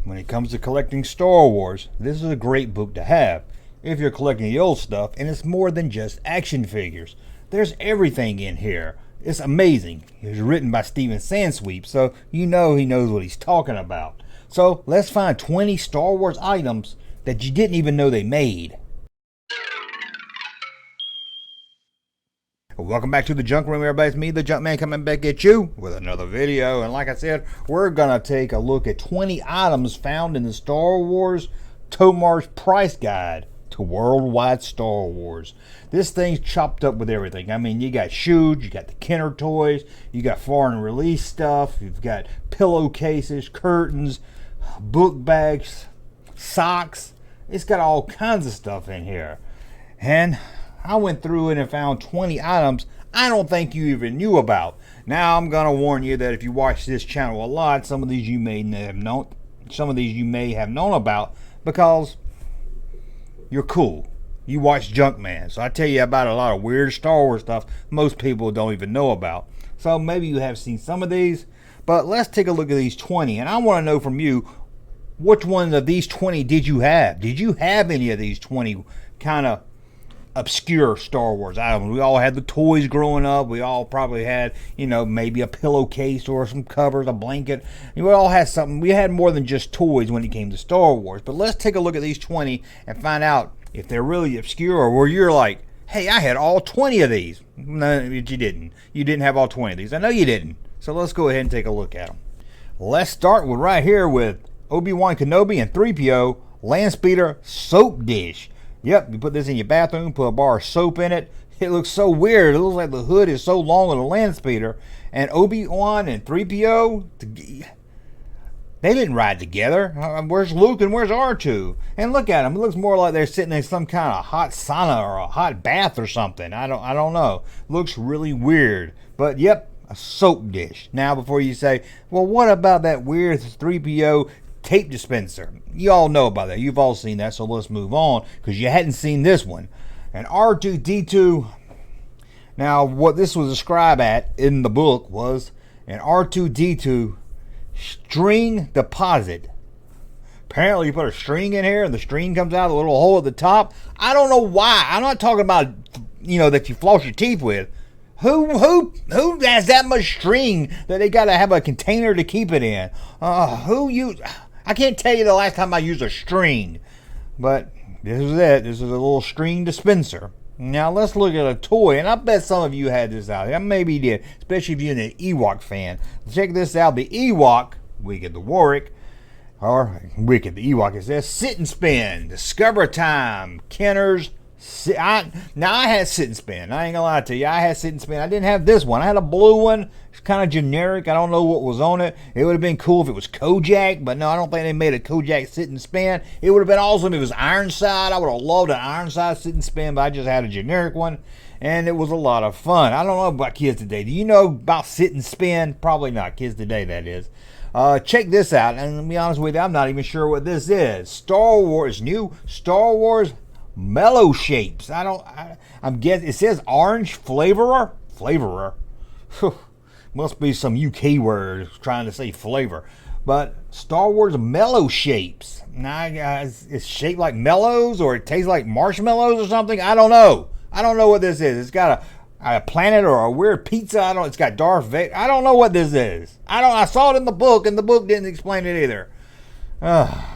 when it comes to collecting Star Wars, this is a great book to have. If you're collecting the old stuff, and it's more than just action figures. There's everything in here. It's amazing. It was written by Steven Sansweep, so you know he knows what he's talking about. So let's find 20 Star Wars items that you didn't even know they made. Welcome back to the Junk Room, everybody. It's me, the Junkman, coming back at you with another video. And like I said, we're going to take a look at 20 items found in the Star Wars Tomar's Price Guide to Worldwide Star Wars. This thing's chopped up with everything. I mean, you got shoes, you got the Kenner toys, you got foreign release stuff, you've got pillowcases, curtains, book bags, socks. It's got all kinds of stuff in here. And I went through it and found 20 items I don't think you even knew about. Now I'm gonna warn you that if you watch this channel a lot, some of these you may have known about because you're cool. You watch Junkman, so I tell you about a lot of weird Star Wars stuff most people don't even know about. So maybe you have seen some of these, but let's take a look at these 20. And I want to know from you, which one of these 20 did you have? Did you have any of these 20 kind of obscure Star Wars items? We all had the toys growing up. We all probably had, maybe a pillowcase or some covers, a blanket. We all had something. We had more than just toys when it came to Star Wars. But let's take a look at these 20 and find out if they're really obscure or where you're like, hey, I had all 20 of these. No, you didn't. You didn't have all 20 of these. I know you didn't. So let's go ahead and take a look at them. Let's start with right here with Obi-Wan Kenobi and 3PO Land Speeder Soap Dish. Yep, you put this in your bathroom, put a bar of soap in it. It looks so weird. It looks like the hood is so long on the land speeder. And Obi-Wan and 3PO, they didn't ride together. Where's Luke and where's R2? And look at them. It looks more like they're sitting in some kind of hot sauna or a hot bath or something. I don't know. Looks really weird. But yep, a soap dish. Now before you say, well, what about that weird 3PO tape dispenser? You all know about that. You've all seen that, so let's move on because you hadn't seen this one. And R2-D2, now what this was described at in the book was an R2-D2 string deposit. Apparently you put a string in here and the string comes out of the little hole at the top. I don't know why. I'm not talking about, that you floss your teeth with. Who has that much string that they got to have a container to keep it in? I can't tell you the last time I used a string, but this is it. This is a little string dispenser. Now let's look at a toy, and I bet some of you had this out. Maybe you did, especially if you're an Ewok fan. Check this out. The Ewok, Wicked the Warwick, or Wicked the Ewok, it says Sit and Spin, Discover Time, Kenner's. Now I had Sit and Spin. I ain't gonna lie to you. I had Sit and Spin. I didn't have this one. I had a blue one. It's kind of generic. I don't know what was on it. It would have been cool if it was Kojak, but no, I don't think they made a Kojak Sit and Spin. It would have been awesome if it was Ironside. I would have loved an Ironside Sit and Spin, but I just had a generic one, and it was a lot of fun. I don't know about kids today. Do you know about Sit and Spin? Probably not. Kids today, that is. Check this out, and to be honest with you, I'm not even sure what this is. Star Wars Mellow Shapes. I'm guessing it says orange flavorer. Must be some UK word trying to say flavor. But Star Wars Mellow Shapes. Now, it's shaped like mellows or it tastes like marshmallows or something. I don't know. I don't know what this is. It's got a planet or a weird pizza. It's got Darth Vader. I don't know what this is. I saw it in the book and the book didn't explain it either.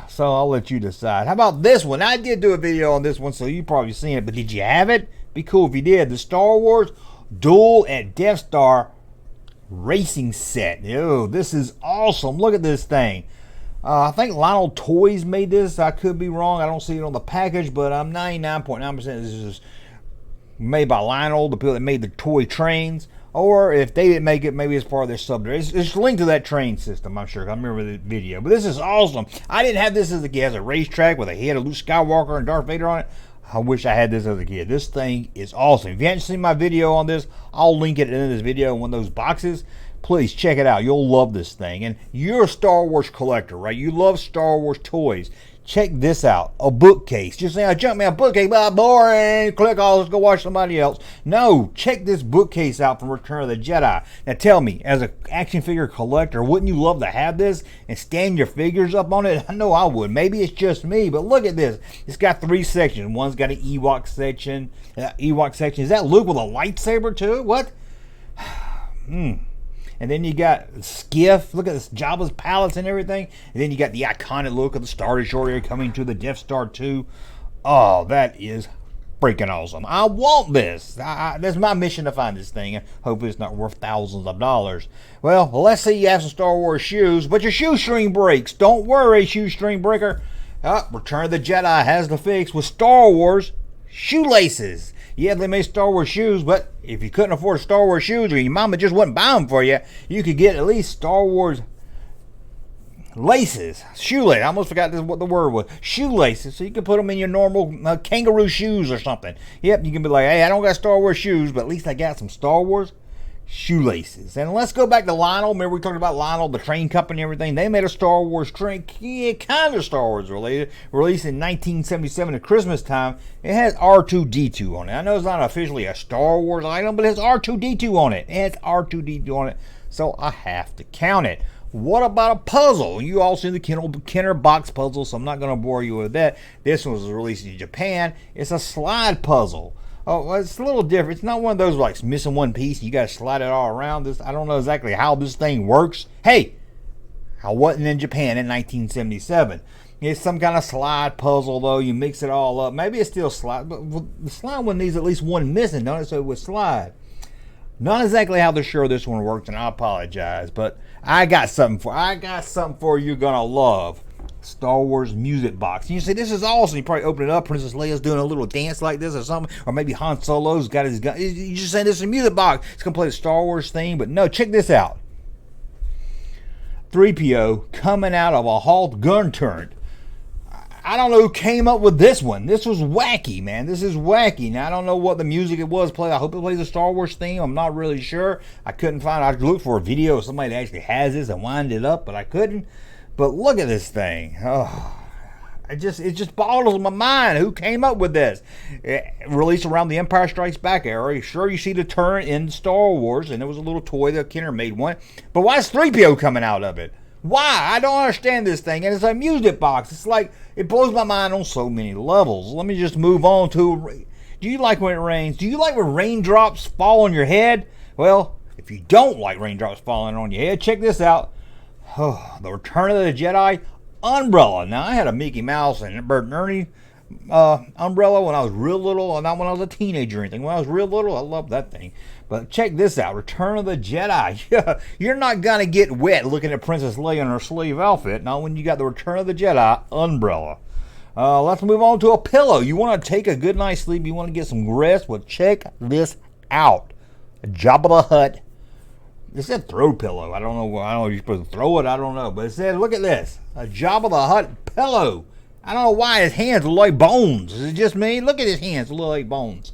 So I'll let you decide. How about this one? I did do a video on this one, so you've probably seen it, but did you have it? Be cool if you did. The Star Wars Duel at Death Star racing set. Ew, this is awesome. Look at this thing. I think Lionel Toys made this. I could be wrong. I don't see it on the package, but I'm 99.9% this is made by Lionel, the people that made the toy trains. Or if they didn't make it, maybe it's part of their sub. It's linked to that train system, I'm sure. I remember the video. But this is awesome. I didn't have this as a kid. It has a racetrack with a head of Luke Skywalker and Darth Vader on it. I wish I had this as a kid. This thing is awesome. If you haven't seen my video on this, I'll link it in this video in one of those boxes. please check it out. You'll love this thing. And you're a Star Wars collector, right? You love Star Wars toys. Check this out, a bookcase. Just say, Junkman bookcase, boring, click all, let's go watch somebody else. No, check this bookcase out from Return of the Jedi. Now tell me, as an action figure collector, wouldn't you love to have this and stand your figures up on it? I know I would. Maybe it's just me, but look at this. It's got 3 sections. One's got an Ewok section. Is that Luke with a lightsaber too? What? And then you got Skiff. Look at this, Jabba's palace and everything. And then you got the iconic look of the Star Destroyer coming to the Death Star 2. Oh, that is freaking awesome. I want this. That's my mission to find this thing. Hopefully it's not worth thousands of dollars. Well, let's say you have some Star Wars shoes, but your shoestring breaks. Don't worry, shoestring breaker. Return of the Jedi has the fix with Star Wars shoelaces. Yeah, they made Star Wars shoes, but if you couldn't afford Star Wars shoes or your mama just wouldn't buy them for you, you could get at least Star Wars laces. Shoelace. I almost forgot what the word was. Shoelaces. So you can put them in your normal kangaroo shoes or something. Yep, you can be like, hey, I don't got Star Wars shoes, but at least I got some Star Wars shoelaces. And let's go back to Lionel. Remember we talked about Lionel, the train company and everything. They made a Star Wars train, kind of Star Wars related, released in 1977 at Christmas time. It has R2-D2 on it. I know it's not officially a Star Wars item, but it has R2-D2 on it. It has R2-D2 on it, so I have to count it. What about a puzzle? You all see the Kenner box puzzle, so I'm not going to bore you with that. This one was released in Japan. It's a slide puzzle. Oh, well, it's a little different. It's not one of those like missing one piece. You got to slide it all around. I don't know exactly how this thing works. Hey, I wasn't in Japan in 1977. It's some kind of slide puzzle, though. You mix it all up. Maybe it's still slide, but the slide one needs at least one missing, don't it? So it would slide. Not exactly how sure this one works, and I apologize, but I got something for you. You're gonna love. Star Wars music box. And you say, this is awesome. You probably open it up, Princess Leia's doing a little dance like this or something, or maybe Han Solo's got his gun. You just saying this is a music box. It's going to play the Star Wars theme, but no, check this out. 3PO coming out of a halt gun turret. I don't know who came up with this one. This was wacky, man. This is wacky. Now, I don't know what the music it was playing. I hope it plays the Star Wars theme. I'm not really sure. I couldn't find it. I looked for a video of somebody that actually has this and wind it up, but I couldn't. But look at this thing. Oh, it just boggles my mind. Who came up with this? Released around the Empire Strikes Back era. Sure, you see the turret in Star Wars, and there was a little toy that Kenner made one. But why is 3PO coming out of it? Why? I don't understand this thing. And it's a music box. It's like, it blows my mind on so many levels. Let me just move on to, do you like when it rains? Do you like when raindrops fall on your head? Well, if you don't like raindrops falling on your head, check this out. Oh, the Return of the Jedi umbrella. Now, I had a Mickey Mouse and Bert and Ernie umbrella when I was real little, and not when I was a teenager or anything. When I was real little, I loved that thing. But check this out, Return of the Jedi. You're not going to get wet looking at Princess Leia in her sleeve outfit, not when you got the Return of the Jedi umbrella. Let's move on to a pillow. You want to take a good night's sleep, you want to get some rest, well, check this out. A Jabba the Hutt. It said throw pillow. I don't know if you're supposed to throw it. I don't know. But it said, look at this. A Jabba the Hutt pillow. I don't know why his hands look like bones. Is it just me? Look at his hands. They look like bones.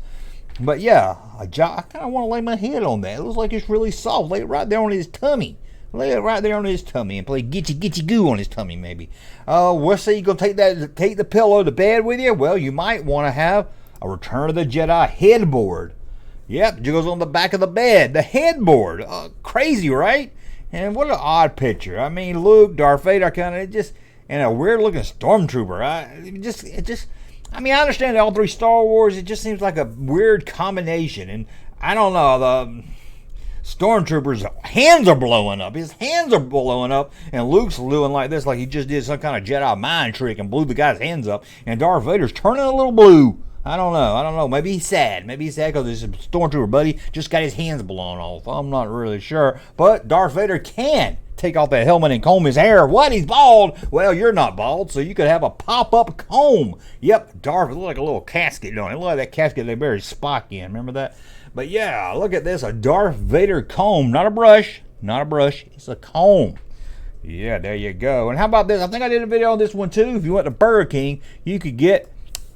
But yeah, I kind of want to lay my head on that. It looks like it's really soft. Lay it right there on his tummy. Lay it right there on his tummy and play gitchy goo on his tummy maybe. We'll say you're going to take the pillow to bed with you. Well, you might want to have a Return of the Jedi headboard. Yep, it goes on the back of the bed. The headboard. Crazy, right? And what an odd picture. I mean, Luke, Darth Vader, and a weird looking stormtrooper. I mean, I understand all three Star Wars. It just seems like a weird combination. And I don't know, the stormtrooper's hands are blowing up. His hands are blowing up. And Luke's doing like this, like he just did some kind of Jedi mind trick and blew the guy's hands up. And Darth Vader's turning a little blue. I don't know. Maybe he's sad. Because his stormtrooper buddy just got his hands blown off. I'm not really sure. But Darth Vader can take off that helmet and comb his hair. What? He's bald? Well, you're not bald, so you could have a pop-up comb. Yep, Darth, it looked like a little casket, don't it? It looked like that casket they buried Spock in. Remember that? But yeah, look at this. A Darth Vader comb. Not a brush. It's a comb. Yeah, there you go. And how about this? I think I did a video on this one, too. If you went to Burger King, you could get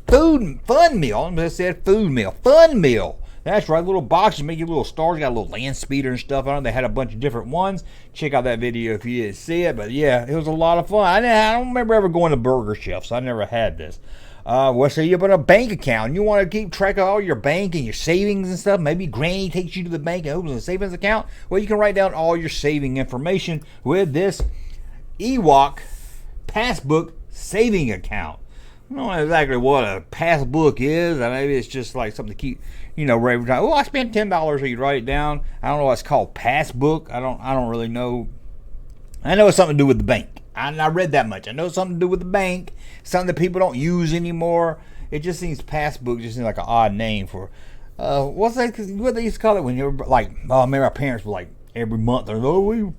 fun meal. It said food meal. Fun meal. That's right, little boxes, make you little stars, got a little land speeder and stuff on it. They had a bunch of different ones. Check out that video if you didn't see it. But yeah, it was a lot of fun. I don't remember ever going to Burger Chef, so I never had this. Well, so you open a bank account and you want to keep track of all your bank and your savings and stuff. Maybe Granny takes you to the bank and opens a savings account. Well, you can write down all your saving information with this Ewok Passbook saving account. I don't know exactly what a passbook is. Maybe it's just like something to keep, you know, every time. Oh, I spent $10, so you write it down. I don't know what's called passbook. I don't really know. I know it's something to do with the bank. I read that much. I know it's something to do with the bank. Something that people don't use anymore. It just seems passbook just seems like an odd name for what they used to call it when you were like, oh, maybe our parents were like every month or you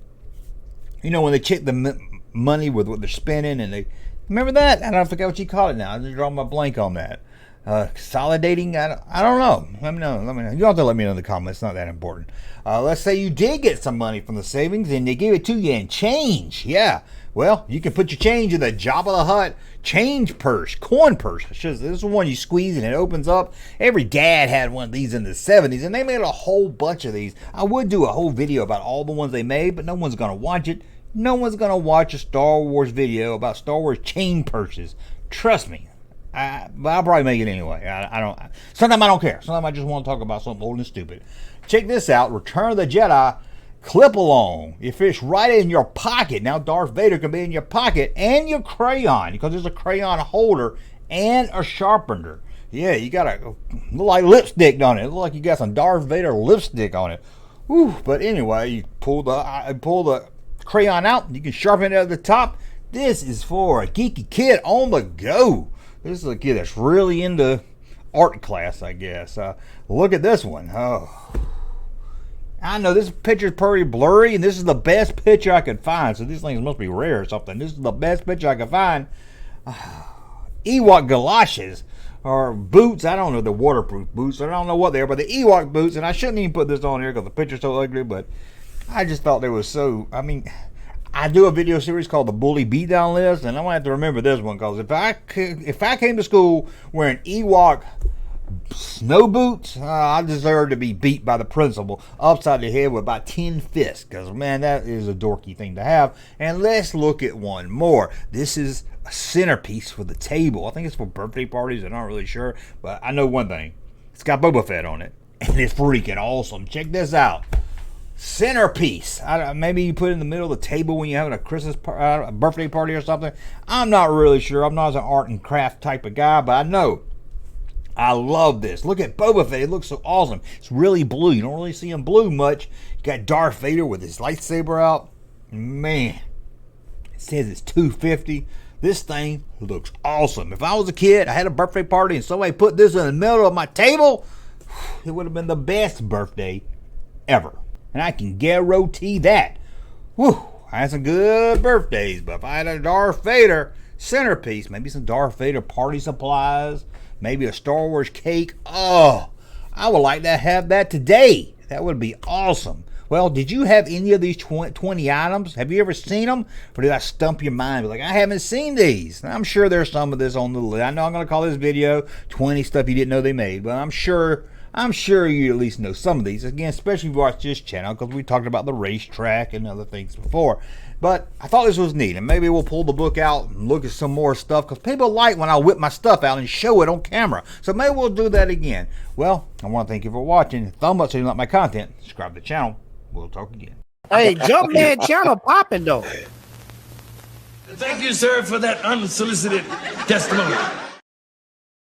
know, when they check the money with what they're spending and they. Remember that? I don't forget what you call it now. I just draw my blank on that. Consolidating? I don't know. Let me know. You don't have to let me know in the comments. It's not that important. Let's say you did get some money from the savings and they gave it to you in change. Yeah. Well, you can put your change in the Jabba the Hutt change purse, coin purse. This is one you squeeze and it opens up. Every dad had one of these in the 70s, and they made a whole bunch of these. I would do a whole video about all the ones they made, but no one's going to watch it. No one's going to watch a Star Wars video about Star Wars chain purses. Trust me. But I'll probably make it anyway. I don't. Sometimes I don't care. Sometimes I just want to talk about something old and stupid. Check this out. Return of the Jedi clip along. It fits right in your pocket. Now Darth Vader can be in your pocket and your crayon, because there's a crayon holder and a sharpener. Yeah, you got a look like lipstick on it. It look like you got some Darth Vader lipstick on it. Whew. But anyway, you pull the crayon out, you can sharpen it at the top. This is for a geeky kid on the go. This is a kid that's really into art class, I guess. Look at this one. Oh, I know this picture's pretty blurry, and this is the best picture I could find, so these things must be rare or something. This is the best picture I could find. Ewok galoshes or boots. I don't know, the waterproof boots. I don't know what they are, but the Ewok boots. And I shouldn't even put this on here because the picture's so ugly, but I just thought they were so, I mean, I do a video series called the Bully Beatdown List, and I'm gonna have to remember this one, because if I came to school wearing Ewok snow boots, I deserve to be beat by the principal upside the head with about 10 fists, because man, that is a dorky thing to have. And let's look at one more. This is a centerpiece for the table. I think it's for birthday parties. I'm not really sure, but I know one thing: it's got Boba Fett on it, and it's freaking awesome. Check this out. Centerpiece. Maybe you put it in the middle of the table when you're having a Christmas a birthday party or something. I'm not really sure. I'm not an art and craft type of guy, but I know I love this. Look at Boba Fett. It looks so awesome. It's really blue. You don't really see him blue much. You got Darth Vader with his lightsaber out. Man, it says it's $250. This thing looks awesome. If I was a kid, I had a birthday party, and somebody put this in the middle of my table, it would have been the best birthday ever. And I can guarantee that. Whew, I had some good birthdays, but if I had a Darth Vader centerpiece, maybe some Darth Vader party supplies, maybe a Star Wars cake, oh, I would like to have that today. That would be awesome. Well, did you have any of these 20 items? Have you ever seen them? Or did I stump your mind? Like, I haven't seen these. And I'm sure there's some of this on the list. I know I'm going to call this video 20 stuff you didn't know they made, but I'm sure you at least know some of these. Again, especially if you watch this channel, because we talked about the racetrack and other things before. But I thought this was neat, and maybe we'll pull the book out and look at some more stuff, because people like when I whip my stuff out and show it on camera. So maybe we'll do that again. Well, I want to thank you for watching. Thumb up so you like my content. Subscribe to the channel. We'll talk again. Hey, Junkman channel popping though. Thank you, sir, for that unsolicited testimony.